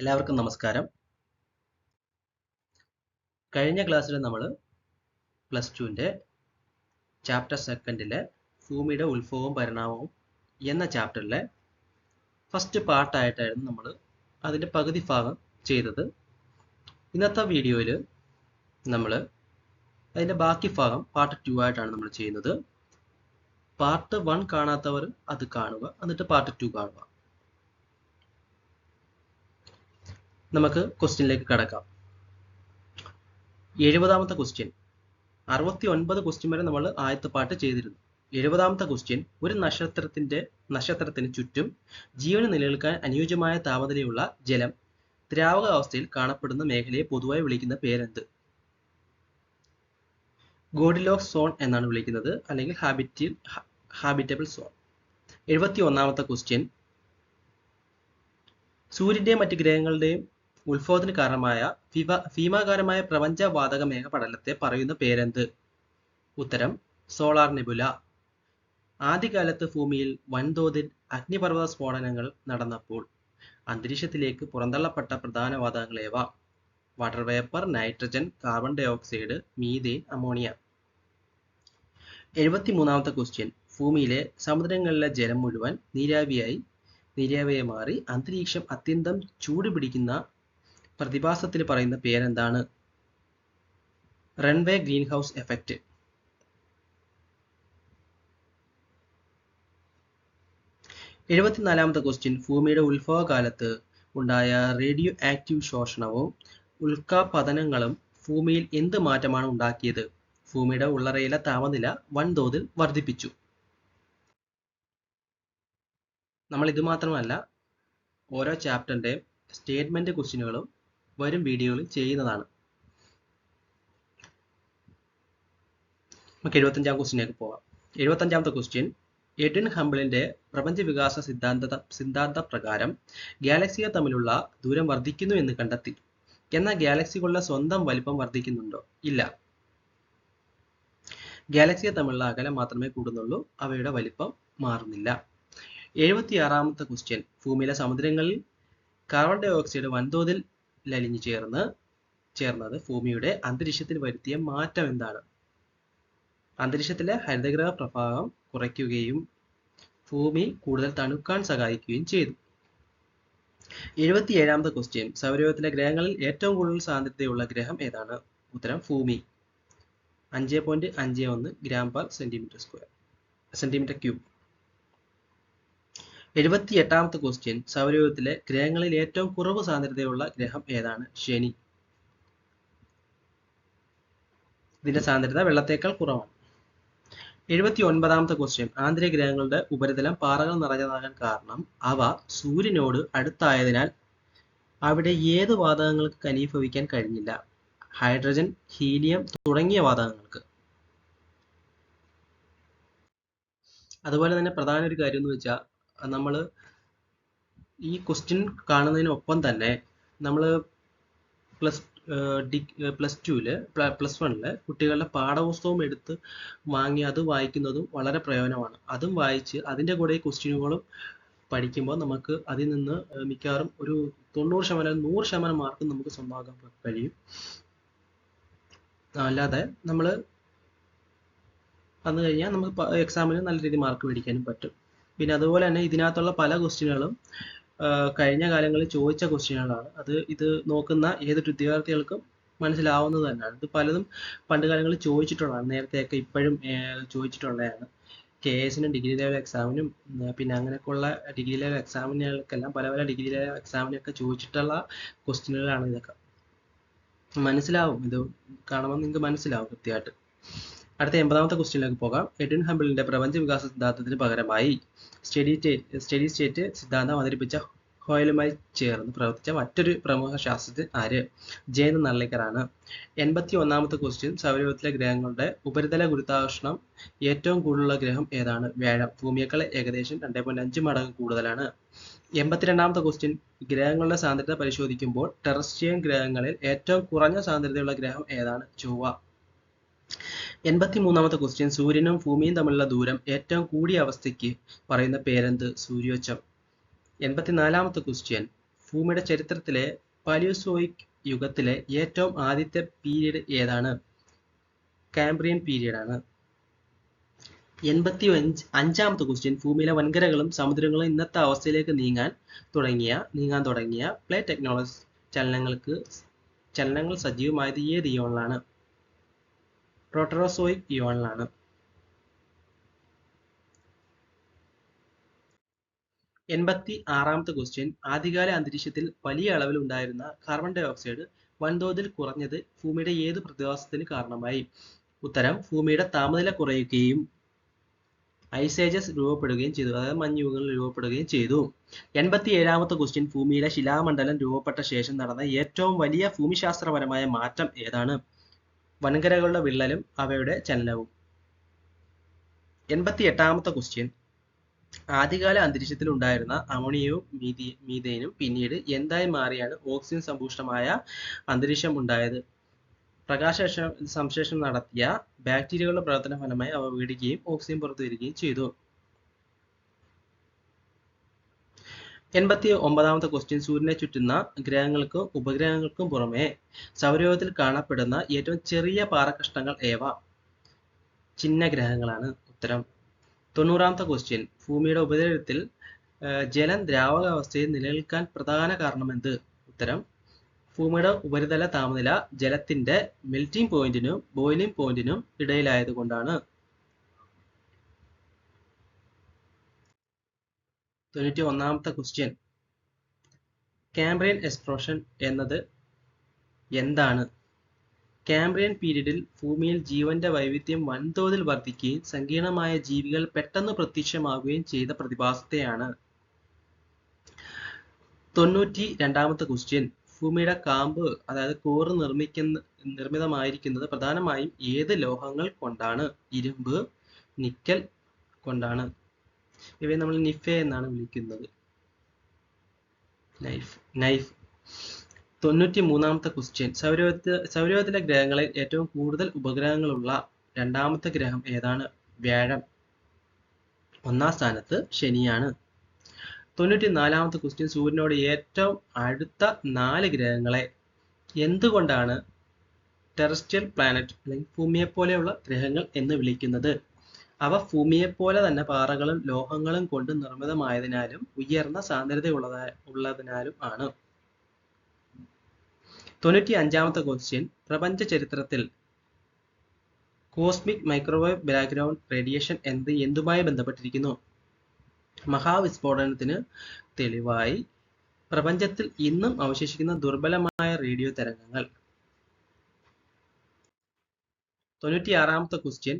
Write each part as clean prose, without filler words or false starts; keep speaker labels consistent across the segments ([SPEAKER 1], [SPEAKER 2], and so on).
[SPEAKER 1] എല്ലാവർക്കും നമസ്കാരം. കഴിഞ്ഞ ക്ലാസ്സിൽ നമ്മൾ പ്ലസ് ടുവിൻ്റെ ചാപ്റ്റർ സെക്കൻഡിലെ ഭൂമിയുടെ ഉത്ഭവവും പരിണാമവും എന്ന ചാപ്റ്ററിലെ ഫസ്റ്റ് പാർട്ടായിട്ടായിരുന്നു നമ്മൾ അതിൻ്റെ പകുതി ഭാഗം ചെയ്തത്. ഇന്നത്തെ വീഡിയോയിൽ നമ്മൾ അതിൻ്റെ ബാക്കി ഭാഗം പാർട്ട് 2 ആയിട്ടാണ് നമ്മൾ ചെയ്യുന്നത്. പാർട്ട് 1 കാണാത്തവർ അത് കാണുക, എന്നിട്ട് പാർട്ട് 2 കാണുക. നമുക്ക് ക്വസ്റ്റ്യനിലേക്ക് കടക്കാം. 70ാമത്തെ ക്വസ്റ്റ്യൻ. 69 ക്വസ്റ്റ്യൻ വരെ നമ്മൾ ആദ്യത്തെ പാർട്ട് ചെയ്തിരുന്നു. 70ാമത്തെ ക്വസ്റ്റ്യൻ, ഒരു നക്ഷത്രത്തിന് ചുറ്റും ജീവന് നിലനിൽക്കാൻ അനുയോജ്യമായ താപനിലയുള്ള ജലം ദ്രാവക അവസ്ഥയിൽ കാണപ്പെടുന്ന മേഖലയെ പൊതുവായി വിളിക്കുന്ന പേരെന്ത്? ഗോൾഡിലോക്സ് സോൺ എന്നാണ് വിളിക്കുന്നത്, അല്ലെങ്കിൽ ഹാബിറ്റബിൾ സോൺ. 71ാമത്തെ ക്വസ്റ്റ്യൻ, സൂര്യന്റെയും മറ്റ് ഗ്രഹങ്ങളുടെയും ഉത്ഭവത്തിന് കാരണമായ ഭീമാകാരമായ പ്രപഞ്ചവാതക മേഘപടലത്തെ പറയുന്ന പേരെന്ത്? ഉത്തരം സോളാർ നെബുല. ആദ്യകാലത്ത് ഭൂമിയിൽ വൻതോതിൽ അഗ്നിപർവ്വത സ്ഫോടനങ്ങൾ നടന്നപ്പോൾ അന്തരീക്ഷത്തിലേക്ക് പുറന്തള്ളപ്പെട്ട പ്രധാന വാതകങ്ങൾ ഏവ? Water vapour, nitrogen, carbon dioxide, methane, ammonia. 73ാമത്തെ ക്വസ്റ്റ്യൻ, ഭൂമിയിലെ സമുദ്രങ്ങളിലെ ജലം മുഴുവൻ നീരാവിയായി മാറി അന്തരീക്ഷം അത്യന്തം ചൂടുപിടിക്കുന്ന പ്രതിഭാസത്തിന് പറയുന്ന പേരെന്താണ്? Runway greenhouse effect. 74ാമത്തെ ക്വസ്റ്റ്യൻ, ഭൂമിയുടെ ഉത്ഭവകാലത്ത് ഉണ്ടായ റേഡിയോ ആക്റ്റീവ് ശോഷണവും ഉൽക്കാപതനങ്ങളും ഭൂമിയിൽ എന്ത് മാറ്റമാണ് ഉണ്ടാക്കിയത്? ഭൂമിയുടെ ഉള്ളറയിലെ താപനില വൻതോതിൽ വർദ്ധിപ്പിച്ചു. നമ്മൾ ഇത് മാത്രമല്ല, ഓരോ ചാപ്റ്ററിന്റെ സ്റ്റേറ്റ്മെന്റ് ക്വസ്റ്റ്യനുകളും വരും വീഡിയോകളിൽ ചെയ്യുന്നതാണ്. നമുക്ക് 75ാം ക്വസ്റ്റ്യനിലേക്ക് പോകാം. 75ാമത്തെ ക്വസ്റ്റ്യൻ, എഡ്വിൻ ഹബിളിന്റെ പ്രപഞ്ച വികാസ സിദ്ധാന്ത പ്രകാരം ഗാലക്സികൾ തമ്മിലുള്ള ദൂരം വർദ്ധിക്കുന്നു എന്ന് കണ്ടെത്തി. എന്നാൽ ഗാലക്സികളുടെ സ്വന്തം വലിപ്പം വർദ്ധിക്കുന്നുണ്ടോ? ഇല്ല. ഗാലക്സികൾ തമ്മിലുള്ള അകലം മാത്രമേ കൂടുന്നുള്ളൂ, അവയുടെ വലിപ്പം മാറുന്നില്ല. 76ാമത്തെ ക്വസ്റ്റ്യൻ, ഭൂമിയിലെ സമുദ്രങ്ങളിൽ കാർബൺ ഡൈ ഓക്സൈഡ് വൻതോതിൽ ലലിഞ്ഞു ചേർന്നത് ഭൂമിയുടെ അന്തരീക്ഷത്തിൽ വരുത്തിയ മാറ്റം എന്താണ്? അന്തരീക്ഷത്തിലെ ഹരിതഗ്രഹ പ്രഭാവം കുറയ്ക്കുകയും ഭൂമി കൂടുതൽ തണുക്കാൻ സഹായിക്കുകയും ചെയ്തു. 77ാമത്തെ ക്വസ്റ്റ്യൻ, സൗരയൂഥത്തിലെ ഗ്രഹങ്ങളിൽ ഏറ്റവും കൂടുതൽ സാന്ദ്രതയുള്ള ഗ്രഹം ഏതാണ്? ഉത്തരം ഭൂമി. 5.51 ഗ്രാം പെർ സെന്റിമീറ്റർ ക്യൂബ്. 78ാമത്തെ ക്വസ്റ്റ്യൻ, സൗരയൂഥത്തിലെ ഗ്രഹങ്ങളിൽ ഏറ്റവും കുറവ് സാന്ദ്രതയുള്ള ഗ്രഹം ഏതാണ്? ശനി. ഇതിന്റെ സാന്ദ്രത വെള്ളത്തേക്കാൾ കുറവാണ്. 79ാമത്തെ ക്വസ്റ്റ്യൻ, ആന്തരിക ഗ്രഹങ്ങളുടെ ഉപരിതലം പാറകൾ നിറഞ്ഞതാകാൻ കാരണം അവ സൂര്യനോട് അടുത്തായതിനാൽ അവിടെ ഏത് വാതകങ്ങൾക്ക് ഘനീഭവിക്കാൻ കഴിഞ്ഞില്ല? ഹൈഡ്രജൻ, ഹീലിയം തുടങ്ങിയ വാതകങ്ങൾക്ക്. അതുപോലെ തന്നെ പ്രധാന ഒരു കാര്യം എന്ന് വെച്ചാൽ, നമ്മൾ ഈ ക്വസ്റ്റ്യൻ കാണുന്നതിനൊപ്പം തന്നെ നമ്മൾ പ്ലസ് 1 കുട്ടികളുടെ പാഠപുസ്തകം എടുത്ത് വാങ്ങി അത് വായിക്കുന്നതും വളരെ പ്രയോജനമാണ്. അതും വായിച്ച് അതിൻ്റെ കൂടെ ക്വസ്റ്റ്യനുകളും പഠിക്കുമ്പോൾ നമുക്ക് അതിൽ നിന്ന് മിക്കവാറും ഒരു 90% 100% മാർക്ക് നമുക്ക് സ്വന്തമാക്കാൻ കഴിയും. അല്ലാതെ നമ്മൾ വന്നു കഴിഞ്ഞാൽ നമുക്ക് എക്സാമിന് നല്ല രീതിയിൽ മാർക്ക് മേടിക്കാനും പറ്റും. പിന്നെ അതുപോലെ തന്നെ ഇതിനകത്തുള്ള പല ക്വസ്റ്റ്യനുകളും കഴിഞ്ഞ കാലങ്ങളിൽ ചോദിച്ച ക്വസ്റ്റ്യനുകളാണ്. ഇത് നോക്കുന്ന ഏതൊരു വിദ്യാർത്ഥികൾക്കും മനസ്സിലാവുന്നത് തന്നെയാണ്. ഇത് പലതും പണ്ട് കാലങ്ങളിൽ ചോദിച്ചിട്ടുള്ളതാണ്, നേരത്തെയൊക്കെ ഇപ്പോഴും ചോദിച്ചിട്ടുള്ളതാണ്. KS-നും ഡിഗ്രി ലെവൽ എക്സാമിനും പിന്നെ അങ്ങനെയൊക്കെയുള്ള ഡിഗ്രി ലെവൽ എക്സാമിനുകൾക്കെല്ലാം പല ഡിഗ്രി ലെവൽ എക്സാമിനൊക്കെ ചോദിച്ചിട്ടുള്ള ക്വസ്റ്റ്യനുകളാണ് ഇതൊക്കെ. മനസ്സിലാവും, ഇത് കാണുമ്പോൾ നിങ്ങൾക്ക് മനസ്സിലാവും കൃത്യമായിട്ട്. അടുത്ത 80ാമത്തെ ക്വസ്റ്റ്യനിലേക്ക് പോകാം. എഡ്വിൻ ഹബിളിന്റെ പ്രപഞ്ച വികാസ സിദ്ധാന്തത്തിന് പകരമായി സ്റ്റഡി സ്റ്റേറ്റ് സിദ്ധാന്തം അവതരിപ്പിച്ച ഹോയലുമായി ചേർന്ന് പ്രവർത്തിച്ച മറ്റൊരു പ്രമുഖ ശാസ്ത്രജ്ഞൻ ആര്? ജയന്ത് നർലിക്കറാണ്. 81ാമത്തെ ക്വസ്റ്റ്യൻ, സൗരയൂഥത്തിലെ ഗ്രഹങ്ങളുടെ ഉപരിതല ഗുരുത്വാകർഷണം ഏറ്റവും കൂടുതലുള്ള ഗ്രഹം ഏതാണ്? വ്യാഴം. ഭൂമിയേക്കാൾ ഏകദേശം 2.5 മടങ്ങ് കൂടുതലാണ്. 82ാമത്തെ ക്വസ്റ്റ്യൻ, ഗ്രഹങ്ങളുടെ സാന്ദ്രത പരിശോധിക്കുമ്പോൾ ടെറസ്ട്രിയൻ ഗ്രഹങ്ങളിൽ ഏറ്റവും കുറഞ്ഞ സാന്ദ്രതയുള്ള ഗ്രഹം ഏതാണ്? ചൊവ്വ. 83ാമത്തെ ക്വസ്റ്റ്യൻ, സൂര്യനും ഭൂമിയും തമ്മിലുള്ള ദൂരം ഏറ്റവും കൂടിയ അവസ്ഥയ്ക്ക് പറയുന്ന പേരെന്ത്? സൂര്യോച്ചം. 84ാമത്തെ ക്വസ്റ്റ്യൻ, ഭൂമിയുടെ ചരിത്രത്തിലെ പാലിയോസോയിക് യുഗത്തിലെ ഏറ്റവും ആദ്യത്തെ പീരീഡ് ഏതാണ്? കാംബ്രിയൻ പീരീഡ് ആണ്. 85ാമത്തെ ക്വസ്റ്റ്യൻ, ഭൂമിയിലെ വൻകരകളും സമുദ്രങ്ങളും ഇന്നത്തെ അവസ്ഥയിലേക്ക് നീങ്ങാൻ തുടങ്ങിയ പ്ലേ ടെക്നോളജി ചലനങ്ങൾ സജീവമായത് ഏത് ഇയോണിലാണ്? പ്രോട്ടറോസോയിക് ഇയോണിലാണ്. 86ാമത്തെ ക്വസ്റ്റ്യൻ, ആദ്യകാല അന്തരീക്ഷത്തിൽ വലിയ അളവിൽ ഉണ്ടായിരുന്ന കാർബൺ ഡൈ ഓക്സൈഡ് വൻതോതിൽ കുറഞ്ഞത് ഭൂമിയുടെ ഏത് പ്രതിഭാസത്തിന് കാരണമായി? ഉത്തരം, ഭൂമിയുടെ താപനില കുറയുകയും ഐസ് ഏജസ് രൂപപ്പെടുകയും ചെയ്തു, അതായത് മഞ്ഞുകൾ രൂപപ്പെടുകയും ചെയ്തു. 87ാമത്തെ ക്വസ്റ്റ്യൻ, ഭൂമിയിലെ ശിലാമണ്ഡലം രൂപപ്പെട്ട ശേഷം നടന്ന ഏറ്റവും വലിയ ഭൂമിശാസ്ത്രപരമായ മാറ്റം ഏതാണ്? വൻകരകളുടെ വിള്ളലും അവയുടെ ചലനവും. 88ാമത്തെ ക്വസ്റ്റ്യൻ, ആദ്യകാല അന്തരീക്ഷത്തിൽ ഉണ്ടായിരുന്ന അമോണിയവും മീഥേനും പിന്നീട് എന്തായി മാറിയാണ് ഓക്സിജൻ സമ്പുഷ്ടമായ അന്തരീക്ഷം ഉണ്ടായത്? പ്രകാശ സംശ്ലേഷണം നടത്തിയ ബാക്ടീരിയകളുടെ പ്രവർത്തന ഫലമായി അവ വിടുകയും ഓക്സിജൻ പുറത്തുവരികയും ചെയ്തു. 89ാമത്തെ ക്വസ്റ്റ്യൻ, സൂര്യനെ ചുറ്റുന്ന ഗ്രഹങ്ങൾക്കും ഉപഗ്രഹങ്ങൾക്കും പുറമെ സൗരയൂഥത്തിൽ കാണപ്പെടുന്ന ഏറ്റവും ചെറിയ പാറക്കഷ്ണങ്ങൾ ഏവ? ചിഹ്നഗ്രഹങ്ങളാണ് ഉത്തരം. 90ാമത്തെ ക്വസ്റ്റ്യൻ, ഭൂമിയുടെ ഉപരിതലത്തിൽ ജലം ദ്രാവകാവസ്ഥയിൽ നിലനിൽക്കാൻ പ്രധാന കാരണമെന്ത്? ഉത്തരം, ഭൂമിയുടെ ഉപരിതല താപനില ജലത്തിന്റെ മെൽറ്റിംഗ് പോയിന്റിനും ബോയിലിംഗ് പോയിന്റിനും ഇടയിലായതുകൊണ്ടാണ്. 91ാമത്തെ ക്വസ്റ്റ്യൻ, കാംബ്രിയൻ എക്സ്പ്ലോഷൻ എന്നത് എന്താണ്? കാംബ്രിയൻ പീരീഡിൽ ഭൂമിയിൽ ജീവന്റെ വൈവിധ്യം വൻതോതിൽ വർദ്ധിക്കുകയും സങ്കീർണമായ ജീവികൾ പെട്ടെന്ന് പ്രത്യക്ഷമാവുകയും ചെയ്ത പ്രതിഭാസത്തെയാണ്. 92ാമത്തെ ക്വസ്റ്റ്യൻ, ഭൂമിയുടെ കാമ്പ് അതായത് കോറ് നിർമ്മിതമായിരിക്കുന്നത് പ്രധാനമായും ഏത് ലോഹങ്ങൾ കൊണ്ടാണ്? ഇരുമ്പ്, നിക്കൽ കൊണ്ടാണ്. ഇവയെ നമ്മൾ നിഫെ എന്നാണ് വിളിക്കുന്നത്. നൈഫ്. 93ാമത്തെ ക്വസ്റ്റ്യൻ, സൗരയൂഥത്തിലെ ഗ്രഹങ്ങളിൽ ഏറ്റവും കൂടുതൽ ഉപഗ്രഹങ്ങളുള്ള രണ്ടാമത്തെ ഗ്രഹം ഏതാണ്? വ്യാഴം. 1ാം സ്ഥാനത്ത് ശനിയാണ്. 94ാമത്തെ ക്വസ്റ്റ്യൻ, സൂര്യനോട് ഏറ്റവും അടുത്ത 4 ഗ്രഹങ്ങളെ എന്തുകൊണ്ടാണ് ടെറസ്ട്രിയൽ പ്ലാനറ്റ് അല്ലെങ്കിൽ ഭൂമിയെപ്പോലെയുള്ള ഗ്രഹങ്ങൾ എന്ന് വിളിക്കുന്നത്? അവ ഭൂമിയെപ്പോലെ തന്നെ പാറകളും ലോഹങ്ങളും കൊണ്ട് നിർമ്മിതമായതിനാലും ഉയർന്ന സാന്ദ്രതയുള്ളതിനാലും ആണ്. 95ാമത്തെ ക്വസ്റ്റ്യൻ, പ്രപഞ്ച ചരിത്രത്തിൽ കോസ്മിക് മൈക്രോവേവ് ബാക്ക്ഗ്രൗണ്ട് റേഡിയേഷൻ എന്തുമായി ബന്ധപ്പെട്ടിരിക്കുന്നു? മഹാവിസ്ഫോടനത്തിന് തെളിവായി പ്രപഞ്ചത്തിൽ ഇന്നും അവശേഷിക്കുന്ന ദുർബലമായ റേഡിയോ തരംഗങ്ങൾ. 96ാമത്തെ ക്വസ്റ്റ്യൻ,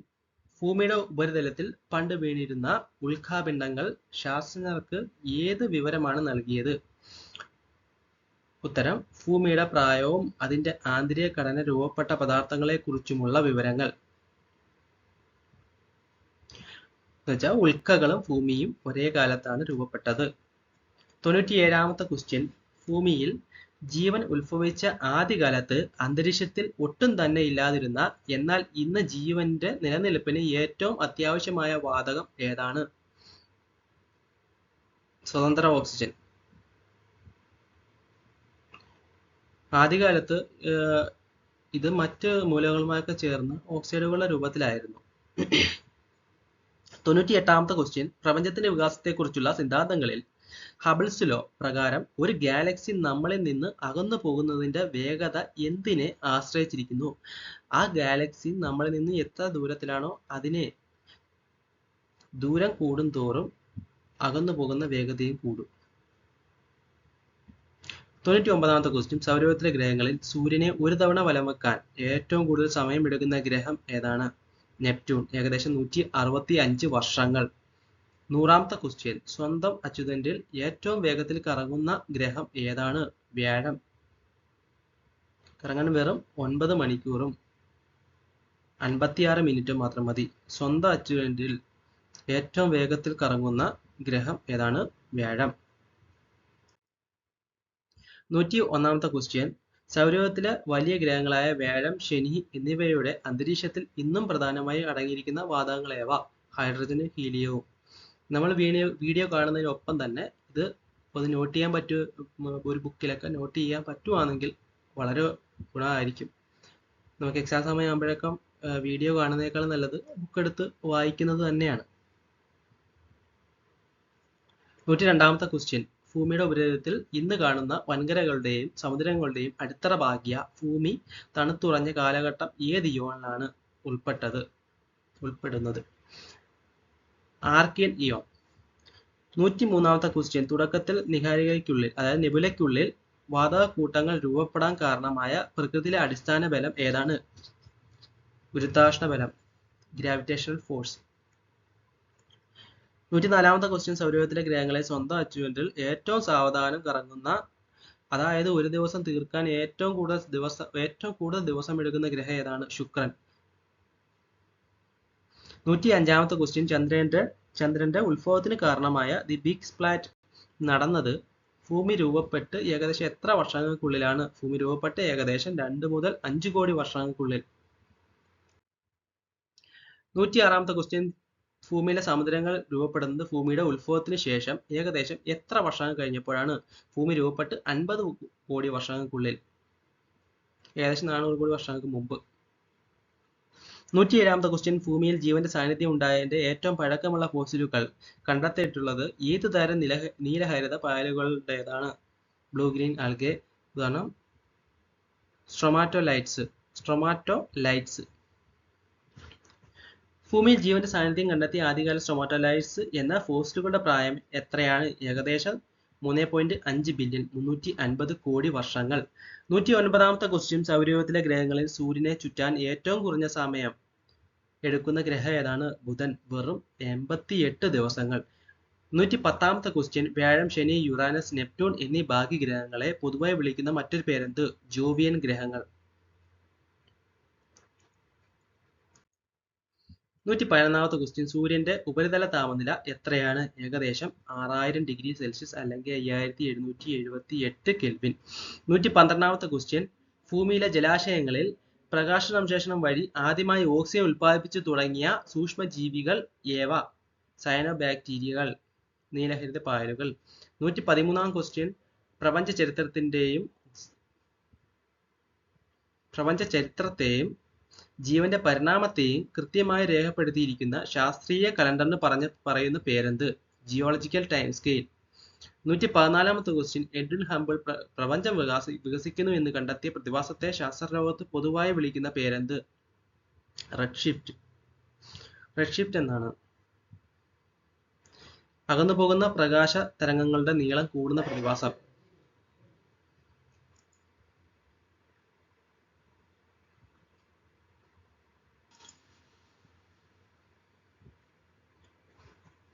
[SPEAKER 1] ഭൂമിയുടെ ഉപരിതലത്തിൽ പണ്ട് വീണിരുന്ന ഉൽക്കാപിണ്ഡങ്ങൾ ശാസ്ത്രജ്ഞർക്ക് ഏത് വിവരമാണ് നൽകിയത്? ഉത്തരം, ഭൂമിയുടെ പ്രായവും അതിന്റെ ആന്തരിക ഘടന രൂപപ്പെട്ട പദാർത്ഥങ്ങളെ കുറിച്ചുമുള്ള വിവരങ്ങൾ. എന്നുവെച്ചാൽ ഉൽക്കകളും ഭൂമിയും ഒരേ കാലത്താണ് രൂപപ്പെട്ടത്. 97ാമത്തെ ക്വസ്റ്റ്യൻ, ഭൂമിയിൽ ജീവൻ ഉത്ഭവിച്ച ആദ്യകാലത്ത് അന്തരീക്ഷത്തിൽ ഒട്ടും തന്നെ ഇല്ലാതിരുന്ന എന്നാൽ ഇന്ന് ജീവന്റെ നിലനിൽപ്പിന് ഏറ്റവും അത്യാവശ്യമായ വാതകം ഏതാണ്? സ്വതന്ത്ര ഓക്സിജൻ. ആദ്യകാലത്ത് ഇത് മറ്റ് മൂലകങ്ങളുമായൊക്കെ ചേർന്ന് ഓക്സൈഡുകളുടെ രൂപത്തിലായിരുന്നു. 98ാമത്തെ ക്വസ്റ്റ്യൻ, പ്രപഞ്ചത്തിന്റെ വികാസത്തെക്കുറിച്ചുള്ള സിദ്ധാന്തങ്ങളിൽ ഹബിൾസ് ലോ പ്രകാരം ഒരു ഗാലക്സി നമ്മളിൽ നിന്ന് അകന്നു പോകുന്നതിന്റെ വേഗത എന്തിനെ ആശ്രയിച്ചിരിക്കുന്നു? ആ ഗാലക്സി നമ്മളിൽ നിന്ന് എത്ര ദൂരത്തിലാണോ അതിനെ ദൂരം കൂടും തോറും അകന്നു പോകുന്ന വേഗതയും കൂടും. 99ാമത്തെ ക്വസ്റ്റ്യൻ, സൗരയൂഥത്തിലെ ഗ്രഹങ്ങളിൽ സൂര്യനെ ഒരു തവണ വലം വെക്കാൻ ഏറ്റവും കൂടുതൽ സമയം എടുക്കുന്ന ഗ്രഹം ഏതാണ്? നെപ്റ്റ്യൂൺ, ഏകദേശം 165 വർഷങ്ങൾ. 100ാമത്തെ ക്വസ്റ്റ്യൻ, സ്വന്തം അച്ചുതണ്ടിൽ ഏറ്റവും വേഗത്തിൽ കറങ്ങുന്ന ഗ്രഹം ഏതാണ്? വ്യാഴം. കറങ്ങാൻ വെറും 9 മണിക്കൂറും 56 മിനിറ്റും മാത്രം മതി. സ്വന്തം അച്ചുതണ്ടിൽ ഏറ്റവും വേഗത്തിൽ കറങ്ങുന്ന ഗ്രഹം ഏതാണ്? വ്യാഴം. 101ാമത്തെ ക്വസ്റ്റ്യൻ, സൗരയൂഥത്തിലെ വലിയ ഗ്രഹങ്ങളായ വ്യാഴം, ശനി എന്നിവയുടെ അന്തരീക്ഷത്തിൽ ഇന്നും പ്രധാനമായി അടങ്ങിയിരിക്കുന്ന വാതകങ്ങളേവ? ഹൈഡ്രജനും ഹീലിയവും. നമ്മൾ വീഡിയോ കാണുന്നതിനൊപ്പം തന്നെ ഇത് അപ്പോൾ അത് നോട്ട് ചെയ്യാൻ ഒരു ബുക്കിലൊക്കെ നോട്ട് ചെയ്യാൻ പറ്റുവാണെങ്കിൽ വളരെ ഗുണമായിരിക്കും. നമുക്ക് എക്സാം സമയമാകുമ്പോഴേക്കും വീഡിയോ കാണുന്നതിനേക്കാളും നല്ലത് ബുക്ക് എടുത്ത് വായിക്കുന്നത് തന്നെയാണ്. 102ാമത്തെ ക്വസ്റ്റ്യൻ. ഭൂമിയുടെ ഉപരിതലത്തിൽ ഇന്ന് കാണുന്ന വൻകരകളുടെയും സമുദ്രങ്ങളുടെയും അടിത്തറ പാകിയ ഭൂമി തണുത്തുറഞ്ഞ കാലഘട്ടം ഏത് ഇയോണിലാണ് ഉൾപ്പെടുന്നത്? Archaean aeon. 103ാമത്തെ ക്വസ്റ്റ്യൻ. തുടക്കത്തിൽ നിഹാരികയ്ക്കുള്ളിൽ അതായത് നെബുലയ്ക്കുള്ളിൽ വാതകക്കൂട്ടങ്ങൾ രൂപപ്പെടാൻ കാരണമായ പ്രകൃതിയിലെ അടിസ്ഥാന ബലം ഏതാണ്? ഗുരുത്വാകർഷണ ബലം, ഗ്രാവിറ്റേഷണൽ ഫോഴ്സ്. 104ാമത്തെ ക്വസ്റ്റ്യൻ. സൗരയൂഥത്തിലെ ഗ്രഹങ്ങളെ സ്വന്തം അച്ചുതണ്ടിൽ ഏറ്റവും സാവധാനം കറങ്ങുന്ന, അതായത് ഒരു ദിവസം തീർക്കാൻ ഏറ്റവും കൂടുതൽ ദിവസം എടുക്കുന്ന ഗ്രഹം ഏതാണ്? ശുക്രൻ. 105ാമത്തെ ക്വസ്റ്റ്യൻ. ചന്ദ്രന്റെ ഉത്ഭവത്തിന് കാരണമായ ദി ബിഗ് സ്പ്ലാറ്റ് നടന്നത് ഭൂമി രൂപപ്പെട്ട് ഏകദേശം എത്ര വർഷങ്ങൾക്കുള്ളിലാണ്? ഭൂമി രൂപപ്പെട്ട് ഏകദേശം 2 മുതൽ 5 കോടി വർഷങ്ങൾക്കുള്ളിൽ. 106ാമത്തെ ക്വസ്റ്റ്യൻ. ഭൂമിയിലെ സമുദ്രങ്ങൾ രൂപപ്പെടുന്നത് ഭൂമിയുടെ ഉത്ഭവത്തിന് ശേഷം ഏകദേശം എത്ര വർഷങ്ങൾ കഴിഞ്ഞപ്പോഴാണ്? ഭൂമി രൂപപ്പെട്ട് 50 കോടി വർഷങ്ങൾക്കുള്ളിൽ, ഏകദേശം 400 കോടി വർഷങ്ങൾക്ക് മുമ്പ്. 107ാമത്തെ ക്വസ്റ്റ്യൻ. ഭൂമിയിൽ ജീവന്റെ സാന്നിധ്യം ഉണ്ടായതിന്റെ ഏറ്റവും പഴക്കമുള്ള ഫോസിലുകൾ കണ്ടെത്തിയിട്ടുള്ളത് ഏത് തരം നീലഹരിത പായലുകളുടേതാണ്? Blue green algae. ഉദാഹരണം സ്ട്രോമാറ്റോലൈറ്റ്സ്. ഭൂമിയിൽ ജീവന്റെ സാന്നിധ്യം കണ്ടെത്തിയ ആദ്യകാല സ്ട്രോമാറ്റോലൈറ്റ്സ് എന്ന ഫോസിലുകളുടെ പ്രായം എത്രയാണ്? ഏകദേശം 3.5 ബില്യൺ, 350 കോടി വർഷങ്ങൾ. 109ാമത്തെ ക്വസ്റ്റ്യൻ. സൗരയൂഥത്തിലെ ഗ്രഹങ്ങളിൽ സൂര്യനെ ചുറ്റാൻ ഏറ്റവും കുറഞ്ഞ സമയം എടുക്കുന്ന ഗ്രഹം ഏതാണ്? ബുധൻ, വെറും 88 ദിവസങ്ങൾ. 110ാമത്തെ ക്വസ്റ്റ്യൻ. വ്യാഴം, ശനി, യുറാനസ്, നെപ്റ്റ്യൂൺ എന്നീ ഭാഗ്യഗ്രഹങ്ങളെ പൊതുവായി വിളിക്കുന്ന മറ്റൊരു പേരെന്ത്? ജോവിയൻ ഗ്രഹങ്ങൾ. 111ാമത്തെ ക്വസ്റ്റ്യൻ. സൂര്യന്റെ ഉപരിതല താപനില എത്രയാണ്? ഏകദേശം 6000 ഡിഗ്രി സെൽഷ്യസ് അല്ലെങ്കിൽ 5778 കെൽവിൻ. 112ാമത്തെ ക്വസ്റ്റ്യൻ. ഭൂമിയിലെ ജലാശയങ്ങളിൽ പ്രകാശസംശ്ലേഷണം വഴി ആദ്യമായി ഓക്സിജൻ ഉൽപ്പാദിപ്പിച്ചു തുടങ്ങിയ സൂക്ഷ്മജീവികൾ ഏവ? സയനോബാക്ടീരിയകൾ, നീലഹരിത പായലുകൾ. 113ാം ക്വസ്റ്റ്യൻ. പ്രപഞ്ച ചരിത്രത്തെയും ജീവന്റെ പരിണാമത്തെയും കൃത്യമായി രേഖപ്പെടുത്തിയിരിക്കുന്ന ശാസ്ത്രീയ കലണ്ടറിന് പറയുന്ന പേരെന്ത്? Geological time scale. 114ാമത്തെ ക്വസ്റ്റ്യൻ. എഡ്വിൻ ഹബിൾ പ്രപഞ്ചം വികസിക്കുന്നു എന്ന് കണ്ടെത്തിയ പ്രതിഭാസത്തെ ശാസ്ത്രലോകത്ത് പൊതുവായി വിളിക്കുന്ന പേരെന്ത്? റെഡ്ഷിഫ്റ്റ് എന്നാണ്. അകന്നുപോകുന്ന പ്രകാശ തരംഗങ്ങളുടെ നീളം കൂടുന്ന പ്രതിഭാസം.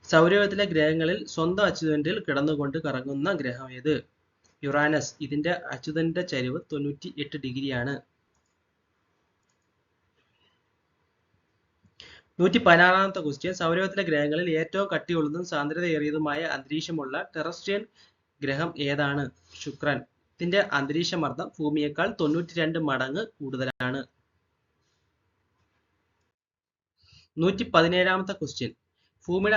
[SPEAKER 1] സൗരയൂഥത്തിലെ ഗ്രഹങ്ങളിൽ സ്വന്തം അച്ചുതണ്ടിൽ കിടന്നുകൊണ്ട് കറങ്ങുന്ന ഗ്രഹം ഏത്? യുറാനസ്. ഇതിന്റെ അച്ചുതണ്ടിന്റെ ചരിവ് 98 ഡിഗ്രിയാണ്. 116ാമത്തെ ക്വസ്റ്റ്യൻ. സൗരയൂഥത്തിലെ ഗ്രഹങ്ങളിൽ ഏറ്റവും കട്ടിയുള്ളതും സാന്ദ്രതയേറിയതുമായ അന്തരീക്ഷമുള്ള ടെറസ്ട്രിയൻ ഗ്രഹം ഏതാണ്? ശുക്രൻ. ഇതിന്റെ അന്തരീക്ഷമർദ്ദം ഭൂമിയേക്കാൾ 92 മടങ്ങ് കൂടുതലാണ്. 117ാമത്തെ ക്വസ്റ്റ്യൻ. ഭൂമിയുടെ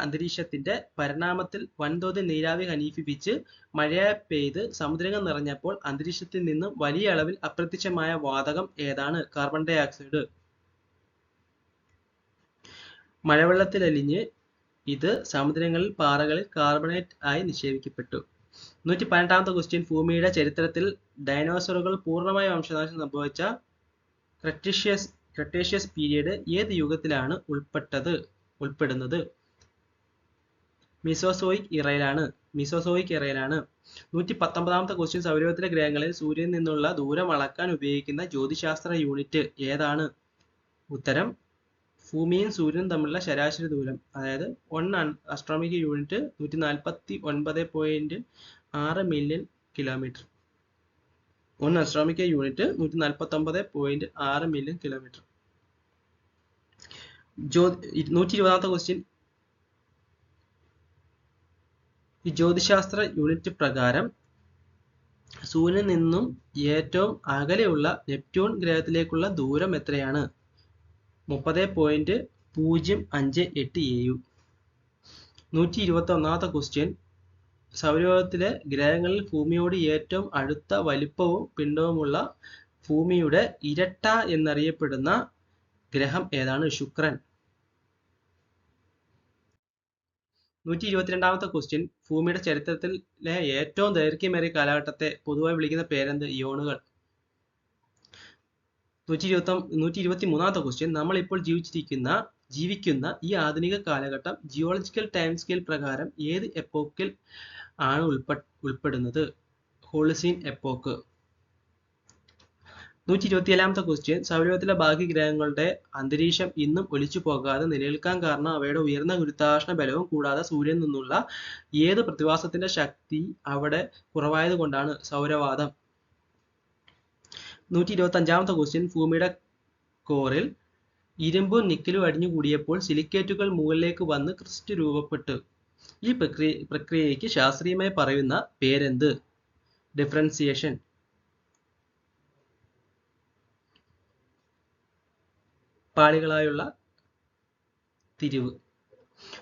[SPEAKER 1] അന്തരീക്ഷത്തിന്റെ പരിണാമത്തിൽ വൻതോതിൽ നീരാവി ഘനീഭവിച്ച് മഴയായി പെയ്ത് സമുദ്രങ്ങൾ നിറഞ്ഞപ്പോൾ അന്തരീക്ഷത്തിൽ നിന്നും വലിയ അളവിൽ അപ്രത്യക്ഷമായ വാതകം ഏതാണ്? Carbon dye oxide. മഴവെള്ളത്തിലലിഞ്ഞ് ഇത് സമുദ്രങ്ങളിൽ പാറകളിൽ കാർബണേറ്റ് ആയി നിക്ഷേപിക്കപ്പെട്ടു. 118ാമത്തെ ക്വസ്റ്റ്യൻ. ഭൂമിയുടെ ചരിത്രത്തിൽ ഡൈനോസറുകൾ പൂർണ്ണമായി വംശനാശം സംഭവിച്ച ക്രെറ്റേഷ്യസ് പീരിയഡ് ഏത് യുഗത്തിലാണ് ഉൾപ്പെടുന്നത്? മീസോസോയിക് ഇറയിലാണ്. 119ാമത്തെ ക്വസ്റ്റ്യൻ. സൗരയൂഥത്തിലെ ഗ്രഹങ്ങളിൽ സൂര്യനിൽ നിന്നുള്ള ദൂരം അളക്കാൻ ഉപയോഗിക്കുന്ന ജ്യോതിശാസ്ത്ര യൂണിറ്റ് ഏതാണ്? ഉത്തരം ഭൂമിയും സൂര്യനും തമ്മിലുള്ള ശരാശരി ദൂരം, അതായത് 1 astronomical unit 149.6 million kilometre. 1 astronomical unit 149.6 million kilometre. 120ാമത്തെ ക്വസ്റ്റ്യൻ. ഈ ജ്യോതിശാസ്ത്ര യൂണിറ്റ് പ്രകാരം സൂര്യനിൽ നിന്നും ഏറ്റവും അകലെയുള്ള നെപ്റ്റ്യൂൺ ഗ്രഹത്തിലേക്കുള്ള ദൂരം എത്രയാണ്? 30.058 AU. 121ാമത്തെ ക്വസ്റ്റ്യൻ. സൗരയൂഥത്തിലെ ഗ്രഹങ്ങളിൽ ഭൂമിയോട് ഏറ്റവും അടുത്ത വലിപ്പവും പിണ്ഡവുമുള്ള ഭൂമിയുടെ ഇരട്ട എന്നറിയപ്പെടുന്ന ഗ്രഹം ഏതാണ്? ശുക്രൻ. 122ാമത്തെ ക്വസ്റ്റ്യൻ, ഭൂമിയുടെ ചരിത്രത്തിലെ ഏറ്റവും ദൈർഘ്യമേറിയ കാലഘട്ടത്തെ പൊതുവായി വിളിക്കുന്ന പേരെന്ത്? ഇയോണുകൾ. 123ാമത്തെ ക്വസ്റ്റ്യൻ, നമ്മൾ ഇപ്പോൾ ജീവിക്കുന്ന ഈ ആധുനിക കാലഘട്ടം ജിയോളജിക്കൽ ടൈം സ്കെയിൽ പ്രകാരം ഏത് എപ്പോക്കിൽ ആണ് ഉൾപ്പെടുന്നത്? ഹോളിസീൻ എപ്പോക്ക്. 127ാമത്തെ ക്വസ്റ്റ്യൻ, സൗരയൂഥത്തിലെ ബാക്കി ഗ്രഹങ്ങളുടെ അന്തരീക്ഷം ഇന്നും ഒലിച്ചു പോകാതെ നിലനിൽക്കാൻ കാരണം അവയുടെ ഉയർന്ന ഗുരുത്വാകർഷണ ബലവും കൂടാതെ സൂര്യനിൽ നിന്നുള്ള ഏത് പ്രതിഭാസത്തിന്റെ ശക്തി അവിടെ കുറവായത് കൊണ്ടാണ്? സൗരവാതം. 125ാമത്തെ ക്വസ്റ്റ്യൻ, ഭൂമിയുടെ കോറിൽ ഇരുമ്പും നിക്കലും അടിഞ്ഞുകൂടിയപ്പോൾ സിലിക്കേറ്റുകൾ മുകളിലേക്ക് വന്ന് ക്രിസ്റ്റൽ രൂപപ്പെട്ടു. ഈ പ്രക്രിയയ്ക്ക് ശാസ്ത്രീയമായി പറയുന്ന പേരെന്ത്? ഡിഫറൻസിയേഷൻ. പാളികളായുള്ള തിരിവ്.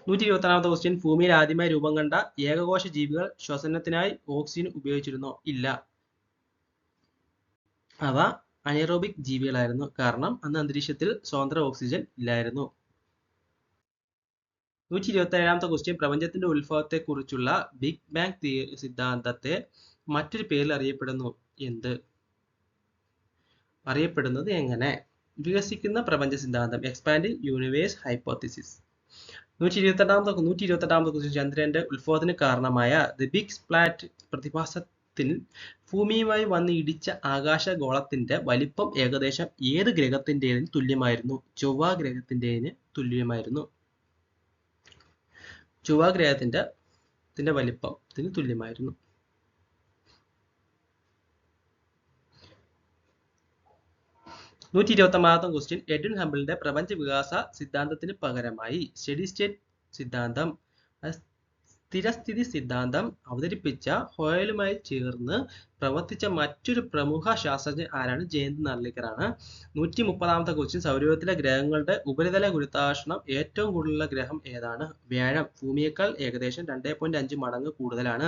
[SPEAKER 1] 126ാമത്തെ ക്വസ്റ്റ്യൻ, ഭൂമിയിൽ ആദ്യമായി രൂപം കണ്ട ഏകകോശ ജീവികൾ ശ്വസനത്തിനായി ഓക്സിജൻ ഉപയോഗിച്ചിരുന്നോ? ഇല്ല. അവ അനേറോബിക് ജീവികളായിരുന്നു. കാരണം അന്ന് അന്തരീക്ഷത്തിൽ സ്വതന്ത്ര ഓക്സിജൻ ഇല്ലായിരുന്നു. 127ാമത്തെ ക്വസ്റ്റ്യൻ, പ്രപഞ്ചത്തിന്റെ ഉത്ഭവത്തെക്കുറിച്ചുള്ള ബിഗ് ബാങ് സിദ്ധാന്തത്തെ മറ്റൊരു പേരിൽ അറിയപ്പെടുന്നത് എങ്ങനെ? വികസിക്കുന്ന പ്രപഞ്ച സിദ്ധാന്തം, എക്സ്പാൻഡിംഗ് യൂണിവേഴ്സ് ഹൈപ്പോത്തിസിസ്. 128ാമത്തെ ക്വസ്റ്റ്യൻ, ചന്ദ്രന്റെ ഉത്ഭവത്തിന് കാരണമായ ദി ബിഗ് സ്പ്ലാറ്റ് പ്രതിഭാസത്തിൽ ഭൂമിയുമായി വന്ന് ഇടിച്ച ആകാശഗോളത്തിന്റെ വലിപ്പം ഏകദേശം ഏത് ഗ്രഹത്തിന്റേതിന് തുല്യമായിരുന്നു? ചൊവ്വ ഗ്രഹത്തിന്റേതിന് തുല്യമായിരുന്നു. ചൊവ്വ ഗ്രഹത്തിന്റെ വലിപ്പത്തിന് തുല്യമായിരുന്നു. 129ാമത്തെ ക്വസ്റ്റ്യൻ, എഡ്വിൻ ഹബിളിന്റെ പ്രപഞ്ച വികാസ സിദ്ധാന്തത്തിന് പകരമായി സ്റ്റഡി സ്റ്റേറ്റ് സിദ്ധാന്തം, സ്ഥിരസ്ഥിതി സിദ്ധാന്തം അവതരിപ്പിച്ച ഹോയലുമായി ചേർന്ന് പ്രവർത്തിച്ച മറ്റൊരു പ്രമുഖ ശാസ്ത്രജ്ഞൻ ആരാണ്? ജയന്ത് നാർലിക്കർ ആണ്. 130ാമത്തെ ക്വസ്റ്റ്യൻ, സൗരയൂഥത്തിലെ ഗ്രഹങ്ങളുടെ ഉപരിതല ഗുരുത്വാകർഷണം ഏറ്റവും കൂടുതലുള്ള ഗ്രഹം ഏതാണ്? വ്യാഴം. ഭൂമിയേക്കാൾ ഏകദേശം 2.5 മടങ്ങ് കൂടുതലാണ്.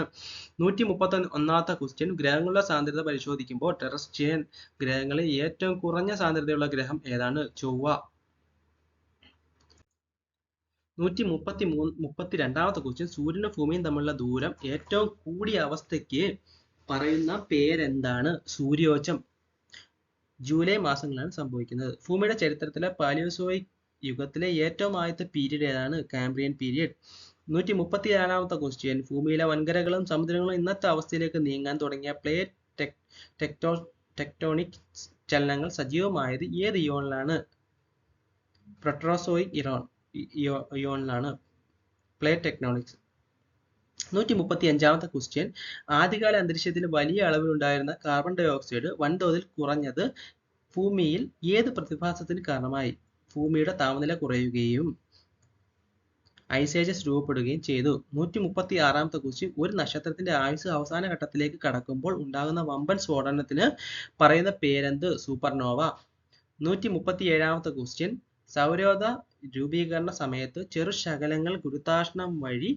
[SPEAKER 1] 131ാമത്തെ ക്വസ്റ്റ്യൻ, ഗ്രഹങ്ങളുടെ സാന്ദ്രത പരിശോധിക്കുമ്പോൾ ടെറസ്ട്രിയൻ ഗ്രഹങ്ങളിൽ ഏറ്റവും കുറഞ്ഞ സാന്ദ്രതയുള്ള ഗ്രഹം ഏതാണ്? ചൊവ്വ. 132ാമത്തെ ക്വസ്റ്റ്യൻ, സൂര്യനും ഭൂമിയും തമ്മിലുള്ള ദൂരം ഏറ്റവും കൂടിയ അവസ്ഥയ്ക്ക് പറയുന്ന പേരെന്താണ്? സൂര്യോച്ചം. ജൂലൈ മാസങ്ങളിലാണ് സംഭവിക്കുന്നത്. ഭൂമിയുടെ ചരിത്രത്തിലെ പാലിയോസോയിക് യുഗത്തിലെ ഏറ്റവും ആദ്യത്തെ പീരീഡ് ഏതാണ്? Cambrian period. 134ാമത്തെ ക്വസ്റ്റ്യൻ, ഭൂമിയിലെ വൻകരകളും സമുദ്രങ്ങളും ഇന്നത്തെ അവസ്ഥയിലേക്ക് നീങ്ങാൻ തുടങ്ങിയ പ്ലേറ്റ് ടെക്ടോണിക് ചലനങ്ങൾ സജീവമായത് ഏത് ഇയോണിലാണ്? പ്രൊട്രോസോയിക് ഇയോണിലാണ്. Plate tectonics. 135ാമത്തെ ക്വസ്റ്റ്യൻ, ആദ്യകാല അന്തരീക്ഷത്തിൽ വലിയ അളവിലുണ്ടായിരുന്ന കാർബൺ ഡൈ ഓക്സൈഡ് വൻതോതിൽ കുറഞ്ഞത് ഭൂമിയിൽ ഏത് പ്രതിഭാസത്തിന് കാരണമായി? ഭൂമിയുടെ താപനില കുറയുകയും ഐസ് ഏജസ് രൂപപ്പെടുകയും ചെയ്തു. 136ാമത്തെ ക്വസ്റ്റ്യൻ, ഒരു നക്ഷത്രത്തിന്റെ ആയുസ് അവസാന ഘട്ടത്തിലേക്ക് കടക്കുമ്പോൾ ഉണ്ടാകുന്ന വമ്പൻ സ്ഫോടനത്തിന് പറയുന്ന പേരെന്ത്? സൂപ്പർനോവ. 137ാമത്തെ ക്വസ്റ്റ്യൻ, സൗരയൂഥ രൂപീകരണ സമയത്ത് ചെറുശകലങ്ങൾ ഗുരുത്വാകർഷണം വഴി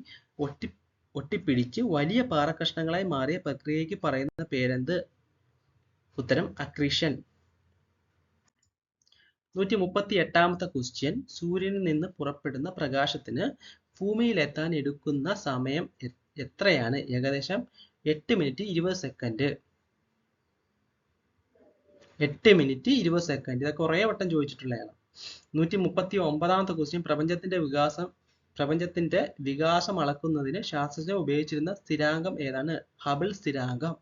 [SPEAKER 1] ഒട്ടിപ്പിടിച്ച് വലിയ പാറക്കഷണങ്ങളായി മാറിയ പ്രക്രിയയ്ക്ക് പറയുന്ന പേരെന്ത്? ഉത്തരം അക്രീഷൻ. 138ാമത്തെ ക്വസ്റ്റ്യൻ, സൂര്യനിൽ നിന്ന് പുറപ്പെടുന്ന പ്രകാശത്തിന് ഭൂമിയിലെത്താൻ എടുക്കുന്ന സമയം എത്രയാണ്? ഏകദേശം 8 മിനിറ്റ് 20 സെക്കൻഡ്. 8 minute 20 second. ഇത് കുറേ വട്ടം ചോദിച്ചിട്ടുള്ളതാണ്. 139ാമത്തെ ക്വസ്റ്റ്യൻ, പ്രപഞ്ചത്തിന്റെ വികാസം അളക്കുന്നതിന് ശാസ്ത്രജ്ഞർ ഉപയോഗിച്ചിരുന്ന സ്ഥിരാങ്കം ഏതാണ്? ഹബിൾ സ്ഥിരാങ്കം.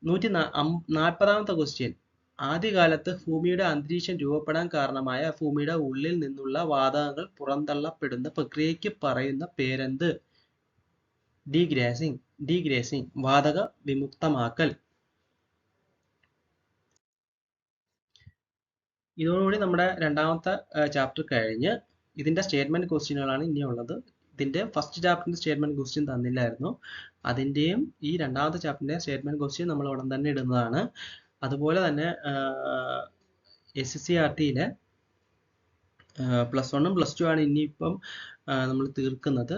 [SPEAKER 1] 140ാമത്തെ ക്വസ്റ്റ്യൻ, ആദ്യകാലത്ത് ഭൂമിയുടെ അന്തരീക്ഷം രൂപപ്പെടാൻ കാരണമായ ഭൂമിയുടെ ഉള്ളിൽ നിന്നുള്ള വാതകങ്ങൾ പുറന്തള്ളപ്പെടുന്ന പ്രക്രിയയ്ക്ക് പറയുന്ന പേരെന്ത്? ഡീഗ്രേസിംഗ്. വാതക വിമുക്തമാക്കൽ. ഇതോടുകൂടി നമ്മുടെ രണ്ടാമത്തെ ചാപ്റ്റർ കഴിഞ്ഞ് ഇതിന്റെ സ്റ്റേറ്റ്മെന്റ് ക്വസ്റ്റ്യനുകളാണ് ഇനിയുള്ളത്. ഇതിന്റെ ഫസ്റ്റ് ചാപ്റ്ററിന്റെ സ്റ്റേറ്റ്മെന്റ് ക്വസ്റ്റ്യൻ തന്നില്ലായിരുന്നു. അതിന്റെയും ഈ രണ്ടാമത്തെ ചാപ്റ്ററിന്റെ സ്റ്റേറ്റ്മെന്റ് ക്വസ്റ്റ്യൻ നമ്മൾ ഉടൻ തന്നെ ഇടുന്നതാണ്. അതുപോലെ തന്നെ SSCRTയിലെ +1 ഉം +2 ആണ് ഇനിയിപ്പം നമ്മൾ തീർക്കുന്നത്.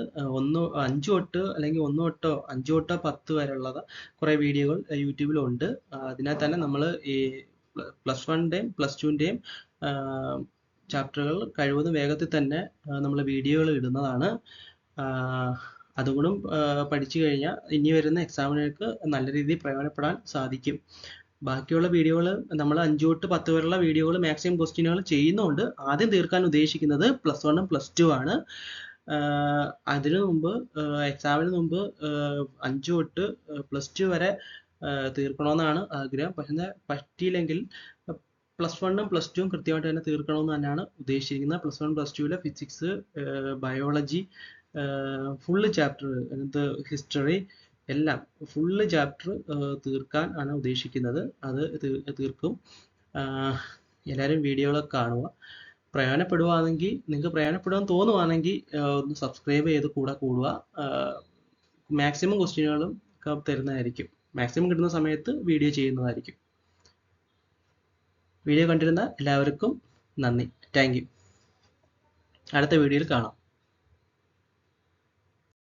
[SPEAKER 1] 5 തൊട്ട് അല്ലെങ്കിൽ 1 തൊട്ടോ 5 തൊട്ടോ 10 വരെയുള്ളത് കുറേ വീഡിയോകൾ യൂട്യൂബിലുണ്ട്. അതിനകത്ത് തന്നെ നമ്മൾ ഈ +1ൻ്റെയും +2ൻ്റെയും ചാപ്റ്ററുകൾ കഴിവതും വേഗത്തിൽ തന്നെ നമ്മൾ വീഡിയോകൾ ഇടുന്നതാണ്. അതുകൊണ്ടും പഠിച്ചു കഴിഞ്ഞാൽ ഇനി വരുന്ന എക്സാമിനേക്ക് നല്ല രീതിയിൽ പ്രയോജനപ്പെടാൻ സാധിക്കും. ബാക്കിയുള്ള വീഡിയോകൾ നമ്മൾ 5 തൊട്ട് 10 വരെയുള്ള വീഡിയോകൾ മാക്സിമം ക്വസ്റ്റ്യനുകൾ ചെയ്യുന്നുണ്ട്. ആദ്യം തീർക്കാൻ ഉദ്ദേശിക്കുന്നത് +1ഉം +2 ആണ്. അതിനു മുമ്പ് എക്സാമിന് മുമ്പ് 5 തൊട്ട് +2 വരെ തീർക്കണമെന്നാണ് ആഗ്രഹം. പക്ഷേ പറ്റിയില്ലെങ്കിൽ +1ഉം +2ഉം കൃത്യമായിട്ട് തന്നെ തീർക്കണമെന്ന് തന്നെയാണ് ഉദ്ദേശിച്ചിരിക്കുന്നത്. +1 +2ലെ ഫിസിക്സ്, ബയോളജി, ഫുള്ള് ചാപ്റ്റർ, അതിനകത്ത് ഹിസ്റ്ററി എല്ലാം ഫുള്ള് ചാപ്റ്റർ തീർക്കാൻ ആണ് ഉദ്ദേശിക്കുന്നത്. അത് തീർക്കും. എല്ലാവരും വീഡിയോകളൊക്കെ കാണുക. പ്രയോജനപ്പെടുവാണെങ്കിൽ, നിങ്ങൾക്ക് പ്രയോജനപ്പെടുവാൻ തോന്നുവാണെങ്കിൽ ഒന്ന് സബ്സ്ക്രൈബ് ചെയ്ത് കൂടെ കൂടുക. മാക്സിമം ക്വസ്റ്റ്യനുകളും തരുന്നതായിരിക്കും. മാക്സിമം കിട്ടുന്ന സമയത്ത് വീഡിയോ ചെയ്യുന്നതായിരിക്കും. വീഡിയോ കണ്ടിരുന്ന എല്ലാവർക്കും നന്ദി. Thank you. അടുത്ത വീഡിയോയിൽ കാണാം.